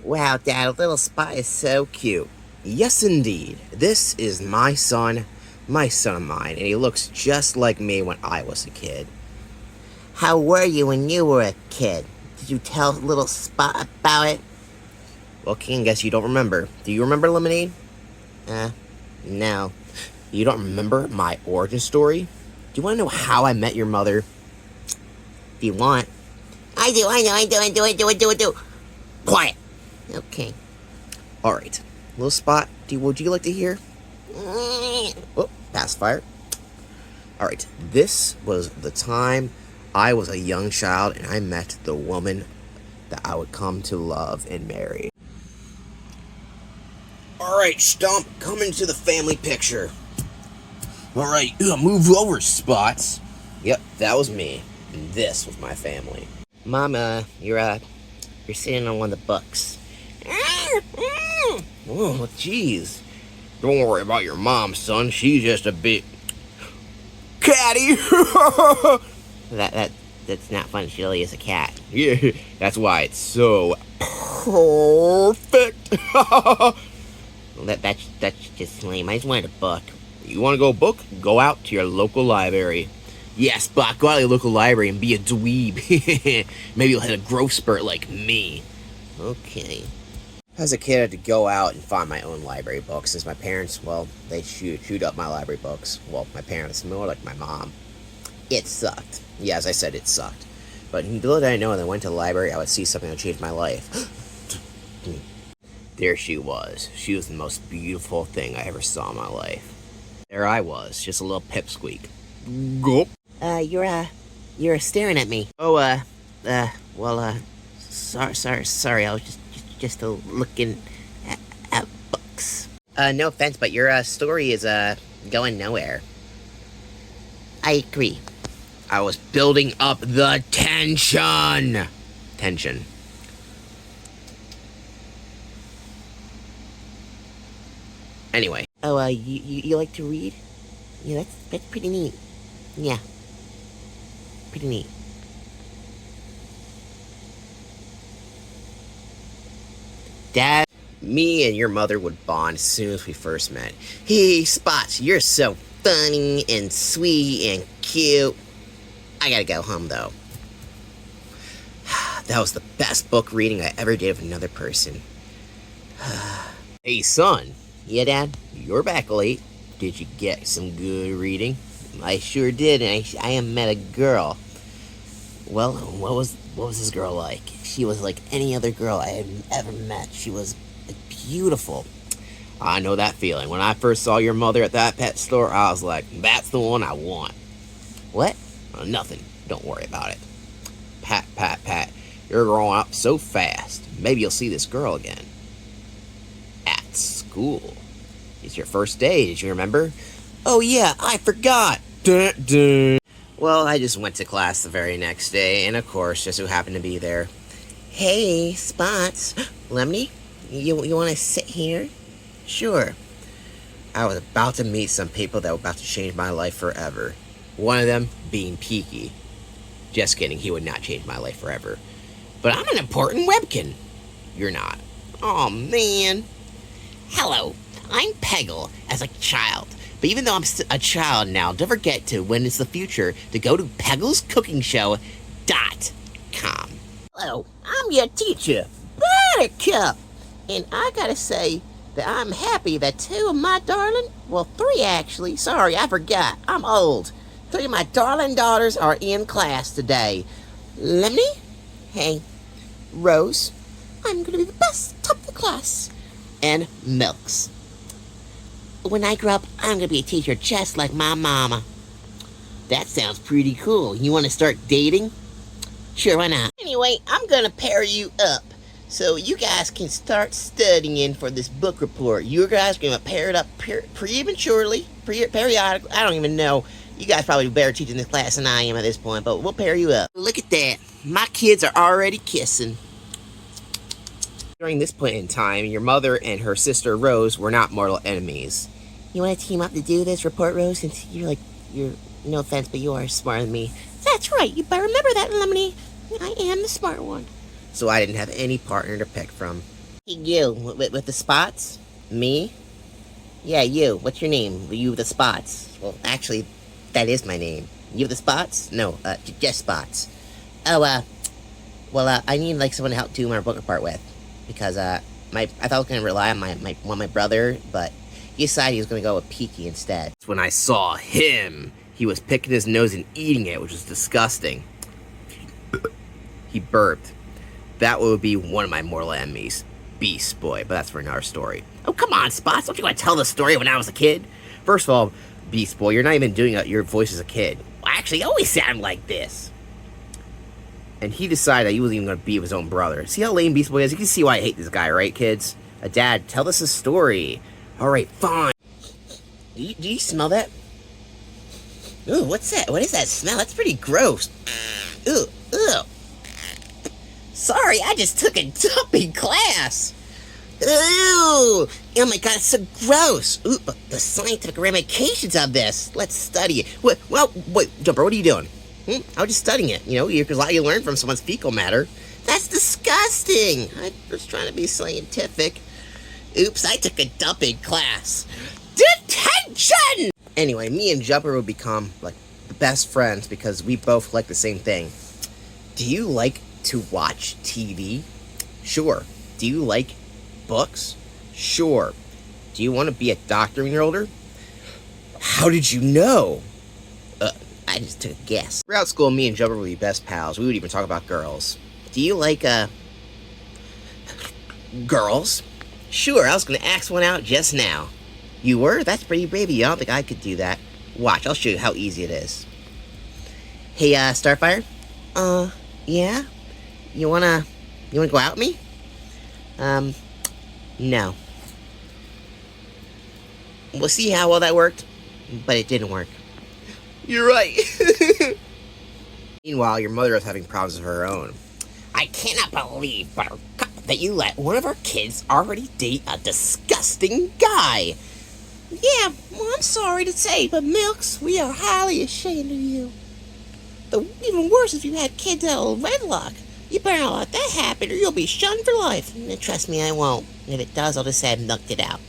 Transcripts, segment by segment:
Wow, Dad, a little spot is so cute. Yes, indeed. This is my son of mine, and he looks just like me when I was a kid. How were you when you were a kid? Did you tell little Spot about it? Well, King, guess you don't remember. Do you remember Lemonade? No. You don't remember my origin story? Do you want to know how I met your mother? If you want. I do. Quiet. Okay. Alright. Little Spot, would you like to hear? Oh, pacifier. Alright, this was the time I was a young child and I met the woman that I would come to love and marry. Alright, Stump, come into the family picture. Alright, move over, Spots. Yep, that was me. And this was my family. Mama, you're sitting on one of the books. Oh, jeez. Don't worry about your mom, son. She's just a bit catty. That's not fun. She really is a cat. Yeah, that's why it's so perfect. That's just lame. I just wanted a book. You want to go book? Go out to your local library. Yes, Spock, go out to your local library and be a dweeb. Maybe you'll hit a growth spurt like me. Okay. As a kid, I had to go out and find my own library books, since my parents, well, they chewed up my library books. Well, my parents, more like my mom. It sucked. Yeah, as I said, it sucked. But little did I know, when I went to the library, I would see something that would change my life. There she was. She was the most beautiful thing I ever saw in my life. There I was, just a little pipsqueak. Gulp. You're staring at me. Oh, sorry, I was just looking at books. No offense, but your story is going nowhere. I agree. I was building up the tension. Anyway. Oh, you like to read? Yeah, that's pretty neat. Yeah. Pretty neat. Dad, me and your mother would bond as soon as we first met. Hey, Spots, you're so funny and sweet and cute. I gotta go home, though. That was the best book reading I ever did with another person. Hey, son. Yeah, Dad? You're back late. Did you get some good reading? I sure did, and I met a girl. Well, what was this girl like? She was like any other girl I had ever met. She was beautiful. I know that feeling. When I first saw your mother at that pet store, I was like, that's the one I want. What? Nothing. Don't worry about it. Pat. You're growing up so fast. Maybe you'll see this girl again. At school. It's your first day, did you remember? Oh yeah, I forgot. Dun. Well, I just went to class the very next day, and of course, just who happened to be there. Hey, Spots. Lemony, you want to sit here? Sure. I was about to meet some people that were about to change my life forever. One of them being Peaky. Just kidding, he would not change my life forever. But I'm an important Webkinz. You're not. Aw, man. Hello, I'm Peggle as a child. But even though I'm a child now, don't forget to, when it's the future, to go to pegglescookingshow.com. Hello, I'm your teacher, Buttercup. And I gotta say that I'm happy that two of my three actually, sorry, I forgot, I'm old. Three of my darling daughters are in class today. Lemony? Hey. Rose? I'm gonna be the best top of the class. And Milks. When I grow up, I'm gonna be a teacher just like my mama. That sounds pretty cool. You wanna start dating? Sure, why not? Anyway, I'm gonna pair you up so you guys can start studying for this book report. You guys are gonna pair it up prematurely, periodically. I don't even know. You guys probably better teaching this class than I am at this point, but we'll pair you up. Look at that. My kids are already kissing. During this point in time, your mother and her sister Rose were not mortal enemies. You want to team up to do this report, Rose? Since you're no offense, but you are smarter than me. That's right. You better remember that, Lemony. I am the smart one. So I didn't have any partner to pick from. Hey, you, with the spots? Me? Yeah, you. What's your name? You with the spots. Well, actually, that is my name. You with the spots? No, just spots. Oh, well, I need, like, someone to help do my book report with. Because, I thought I was gonna rely on my brother, but he decided he was gonna go with Peaky instead. That's when I saw him. He was picking his nose and eating it, which was disgusting. He burped. That would be one of my mortal enemies. Beast Boy, but that's for another story. Oh, come on, Spots. Don't you want to tell the story of when I was a kid? First of all, Beast Boy, you're not even doing your voice as a kid. Well, actually, you always sound like this. And he decided that he wasn't even going to be with his own brother. See how lame Beast Boy is? You can see why I hate this guy, right, kids? Dad, tell us a story. All right, fine. Do you smell that? Ooh, what's that? What is that smell? That's pretty gross. Ooh, ew. Sorry, I just took a dump in class. Ooh, oh my god, it's so gross. Ooh, but the scientific ramifications of this. Let's study it. Wait, Jumper, what are you doing? I was just studying it. You know, there's a lot you learn from someone's fecal matter. That's disgusting. I was trying to be scientific. Oops, I took a dump in class. Detention! Anyway, me and Jumper would become, like, the best friends because we both like the same thing. Do you like to watch TV? Sure. Do you like books? Sure. Do you want to be a doctor when you're older? How did you know? I just took a guess. Throughout school, me and Jumper would be best pals. We would even talk about girls. Do you like, girls? Sure, I was gonna ask one out just now. You were? That's pretty brave of you. I don't think I could do that. Watch, I'll show you how easy it is. Hey, Starfire? Yeah? You wanna go out with me? No. We'll see how well that worked, but it didn't work. You're right. Meanwhile, your mother is having problems of her own. I cannot believe, Buttercup, that you let one of our kids already date a disgusting guy. Yeah, well, I'm sorry to say, but Milks, we are highly ashamed of you. Though even worse if you had kids out of wedlock. You better not let that happen or you'll be shunned for life. And trust me, I won't. If it does, I'll just say I've milked it out.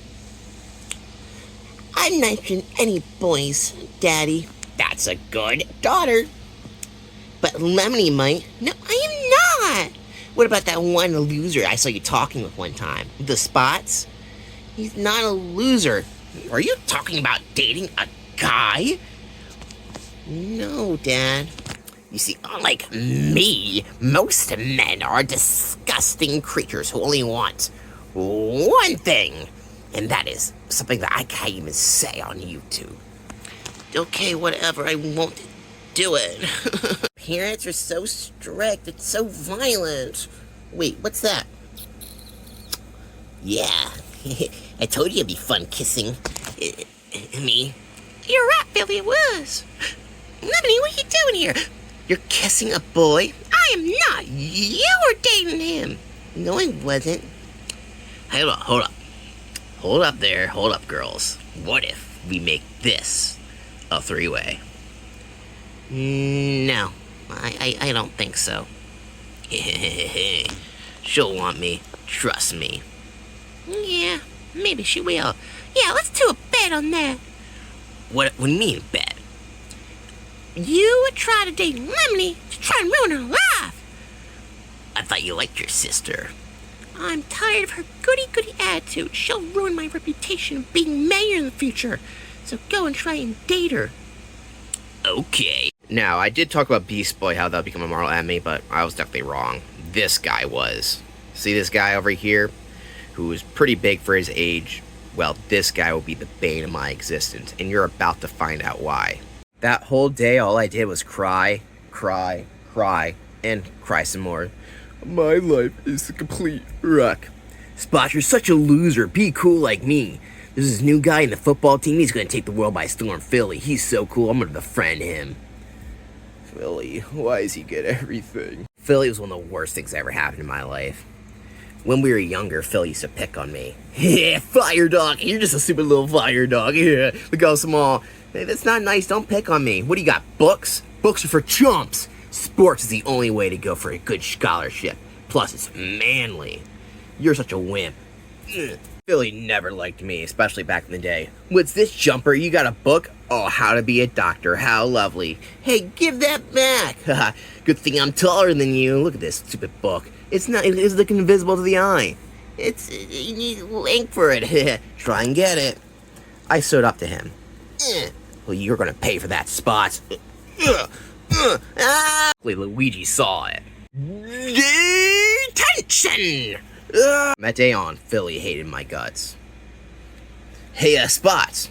I mentioned any boys, Daddy. That's a good daughter. But Lemony might. No, I am not. What about that one loser I saw you talking with one time? The Spots? He's not a loser. Are you talking about dating a guy? No, Dad. You see, unlike me, most men are disgusting creatures who only want one thing. And that is something that I can't even say on YouTube. Okay, whatever, I won't do it. Parents are so strict, it's so violent. Wait, what's that? Yeah, I told you it'd be fun kissing me. You're right, Billy, it was. Lemony, what are you doing here? You're kissing a boy? I am not. You were dating him. No, I wasn't. Hold up. Hold up there. Hold up, girls. What if we make this a three-way? No, I don't think so. She'll want me. Trust me. Yeah, maybe she will. Yeah, let's do a bet on that. What do you mean, bet? You would try to date Lemony to try and ruin her life. I thought you liked your sister. I'm tired of her goody-goody attitude. She'll ruin my reputation of being mayor in the future. So go and try and date her. Okay. Now, I did talk about Beast Boy, how that'll become a mortal enemy, but I was definitely wrong. This guy was. See this guy over here? Who is pretty big for his age? Well, this guy will be the bane of my existence, and you're about to find out why. That whole day, all I did was cry, and cry some more. My life is a complete wreck. Spot, you're such a loser. Be cool like me. There's this new guy in the football team. He's going to take the world by storm. Philly. He's so cool. I'm going to befriend him. Philly. Why does he get everything? Philly was one of the worst things that ever happened in my life. When we were younger, Phil used to pick on me. Yeah, fire dog. You're just a stupid little fire dog. Yeah, look how small. Hey, that's not nice. Don't pick on me. What do you got? Books? Books are for chumps. Sports is the only way to go for a good scholarship. Plus, it's manly. You're such a wimp. Ugh. Philly never liked me, especially back in the day. What's this, Jumper? You got a book? Oh, how to be a doctor. How lovely. Hey, give that back. Good thing I'm taller than you. Look at this stupid book. It's looking invisible to the eye. You need ink for it. Try and get it. I stood up to him. Well, you're gonna pay for that, Spots. Luigi saw it. Detention! From that day on, Philly hated my guts. Hey, Spots.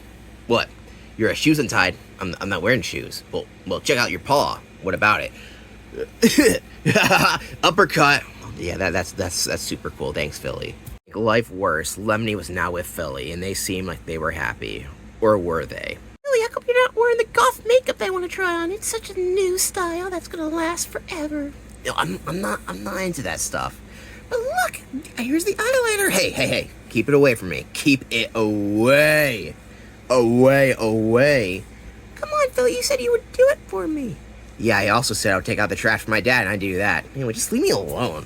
What? Your shoes untied? I'm not wearing shoes. Well, check out your paw. What about it? Uppercut. Yeah, that's super cool. Thanks, Philly. Life worse, Lemony was now with Philly, and they seemed like they were happy. Or were they? Philly, how come you're not wearing the goth makeup I want to try on? It's such a new style that's gonna last forever. No, I'm not into that stuff. But look, here's the eyeliner. Hey, keep it away from me. Keep it away. Away. Come on, Philly, you said you would do it for me. Yeah, I also said I would take out the trash for my dad, and I'd do that. Anyway, just leave me alone.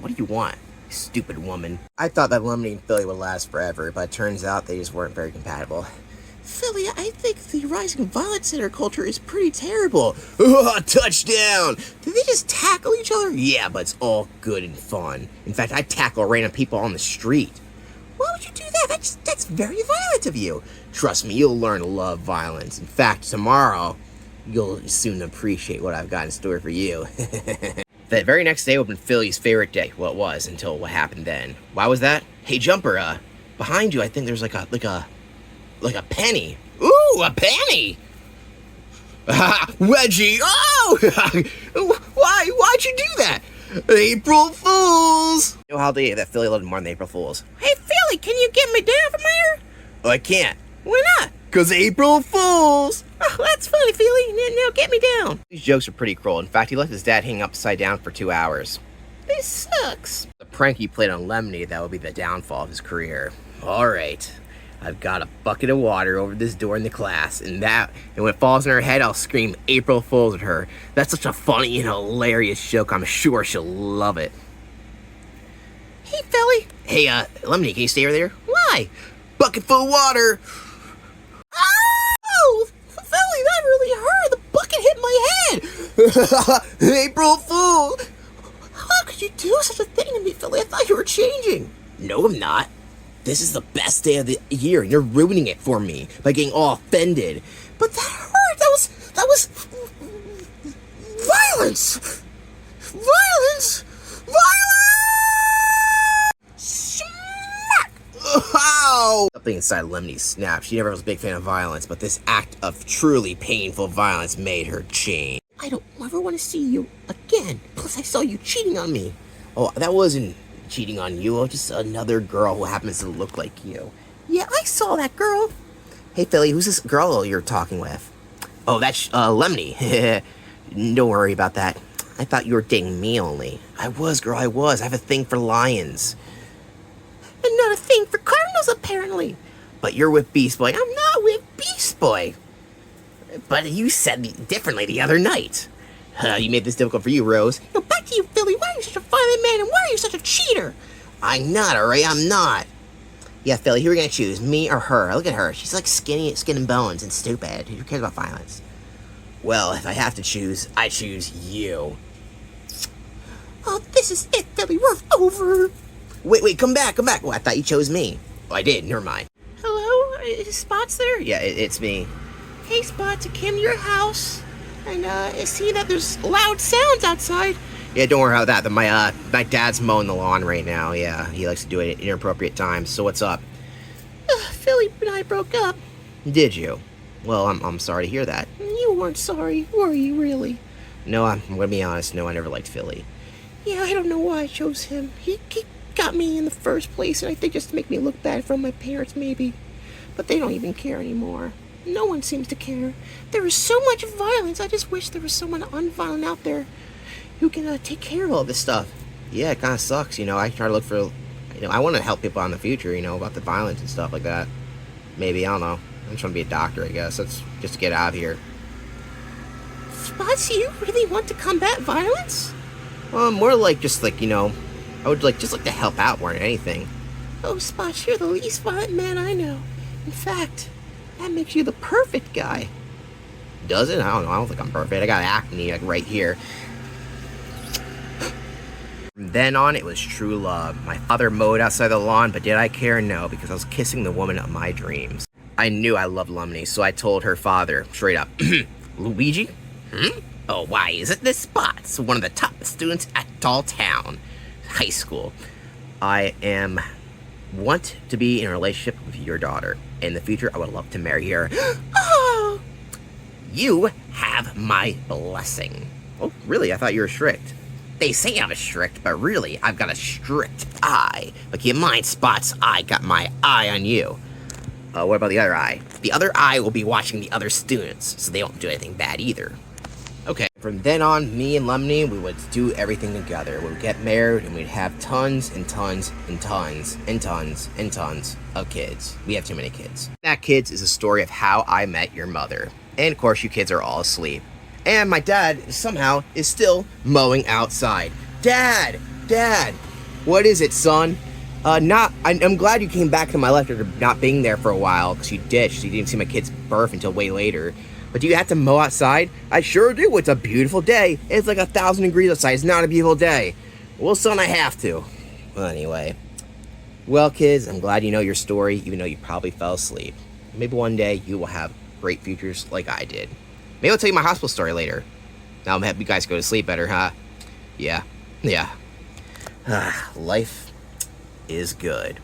What do you want, stupid woman? I thought that Lemony and Philly would last forever, but it turns out they just weren't very compatible. Philly, I think the rising violence in our culture is pretty terrible. Touchdown! Did they just tackle each other? Yeah, but it's all good and fun. In fact, I tackle random people on the street. Why would you do that? That's very violent of you. Trust me, you'll learn to love violence. In fact, tomorrow, you'll soon appreciate what I've got in store for you. That very next day would have been Philly's favorite day. Well, it was, until what happened then. Why was that? Hey, Jumper, behind you, I think there's like a penny. Ooh, a penny! Wedgie! Oh! Why'd you do that? April Fools! You know how that Philly loved more than April Fools. Hey, Philly, can you get me down from here? Oh, I can't. Why not? 'Cause April Fools! Oh, that's funny, Philly. Now get me down. These jokes are pretty cruel. In fact, he left his dad hanging upside down for 2 hours. This sucks. The prank he played on Lemony, that would be the downfall of his career. Alright. I've got a bucket of water over this door in the class, and when it falls in her head, I'll scream April Fools at her. That's such a funny and hilarious joke. I'm sure she'll love it. Hey, Philly. Hey, Lemony, can you stay over there? Why? Bucket full of water. Oh, Philly, that really hurt. The bucket hit my head. April Fool. How could you do such a thing to me, Philly? I thought you were changing. No, I'm not. This is the best day of the year, and you're ruining it for me by getting all offended. But that hurt. That was violence. Violence. Smack! Ow! Something inside Lemony snapped. She never was a big fan of violence, but this act of truly painful violence made her change. I don't ever want to see you again. Plus, I saw you cheating on me. Oh, that wasn't cheating on you. Oh, just another girl who happens to look like you. Yeah, I saw that girl. Hey, Philly, who's this girl you're talking with? Oh, that's Lemony. Don't worry about that. I thought you were dating me only. I was, girl, I was. I have a thing for lions. And not a thing for cardinals, apparently. But you're with Beast Boy. I'm not with Beast Boy. But you said differently the other night. You made this difficult for you, Rose. No, back to you, Philly. Why are you such a violent man, and why are you such a cheater? I'm not, alright? I'm not. Yeah, Philly, who are we gonna choose? Me or her? Look at her. She's like skin and bones and stupid. Who cares about violence? Well, if I have to choose, I choose you. Oh, this is it, Philly. We're over. Wait, come back. Oh, I thought you chose me. Oh, I did. Never mind. Hello? Is Spots there? Yeah, it's me. Hey, Spots, I came to your house, and I see that there's loud sounds outside. Yeah, don't worry about that. My dad's mowing the lawn right now. Yeah, he likes to do it at inappropriate times. So what's up? Philly and I broke up. Did you? Well, I'm sorry to hear that. You weren't sorry, were you, really? No, I'm gonna be honest. No, I never liked Philly. Yeah, I don't know why I chose him. He got me in the first place, and I think just to make me look bad from my parents, maybe. But they don't even care anymore. No one seems to care. There is so much violence. I just wish there was someone unviolent out there who can take care of all this stuff. Yeah, it kind of sucks, I try to look for, I want to help people out in the future, about the violence and stuff like that. Maybe, I don't know. I'm trying to be a doctor, I guess. That's just to get out of here. Spots, you really want to combat violence? More like just like, I would just like to help out more than anything. Oh, Spots, you're the least violent man I know. In fact, that makes you the perfect guy. Does it? I don't know. I don't think I'm perfect. I got acne right here. From then on, it was true love. My father mowed outside the lawn, but did I care? No, because I was kissing the woman of my dreams. I knew I loved Lemony, so I told her father straight up, Luigi? Oh, why isn't this Spots one of the top students at all town? High school. I want to be in a relationship with your daughter. In the future, I would love to marry her. Oh, you have my blessing. Oh, really? I thought you were strict. They say I'm strict, but really, I've got a strict eye. Like, you mind, Spots, I got my eye on you. What about the other eye? The other eye will be watching the other students, so they won't do anything bad either. Okay. From then on, me and Lemony, we would do everything together. We would get married, and we'd have tons and tons and tons and tons and tons of kids. We have too many kids. That, kids, is a story of how I met your mother. And, of course, you kids are all asleep. And my dad, somehow, is still mowing outside. Dad! Dad! What is it, son? I'm glad you came back to my life after not being there for a while, because you ditched. You didn't see my kid's birth until way later. But do you have to mow outside? I sure do. It's a beautiful day. It's like 1,000 degrees outside. It's not a beautiful day. Well, son, I have to. Well, anyway. Well, kids, I'm glad you know your story, even though you probably fell asleep. Maybe one day you will have great futures like I did. Maybe I'll tell you my hospital story later. Now I'm happy you guys go to sleep better, huh? Yeah. Life is good.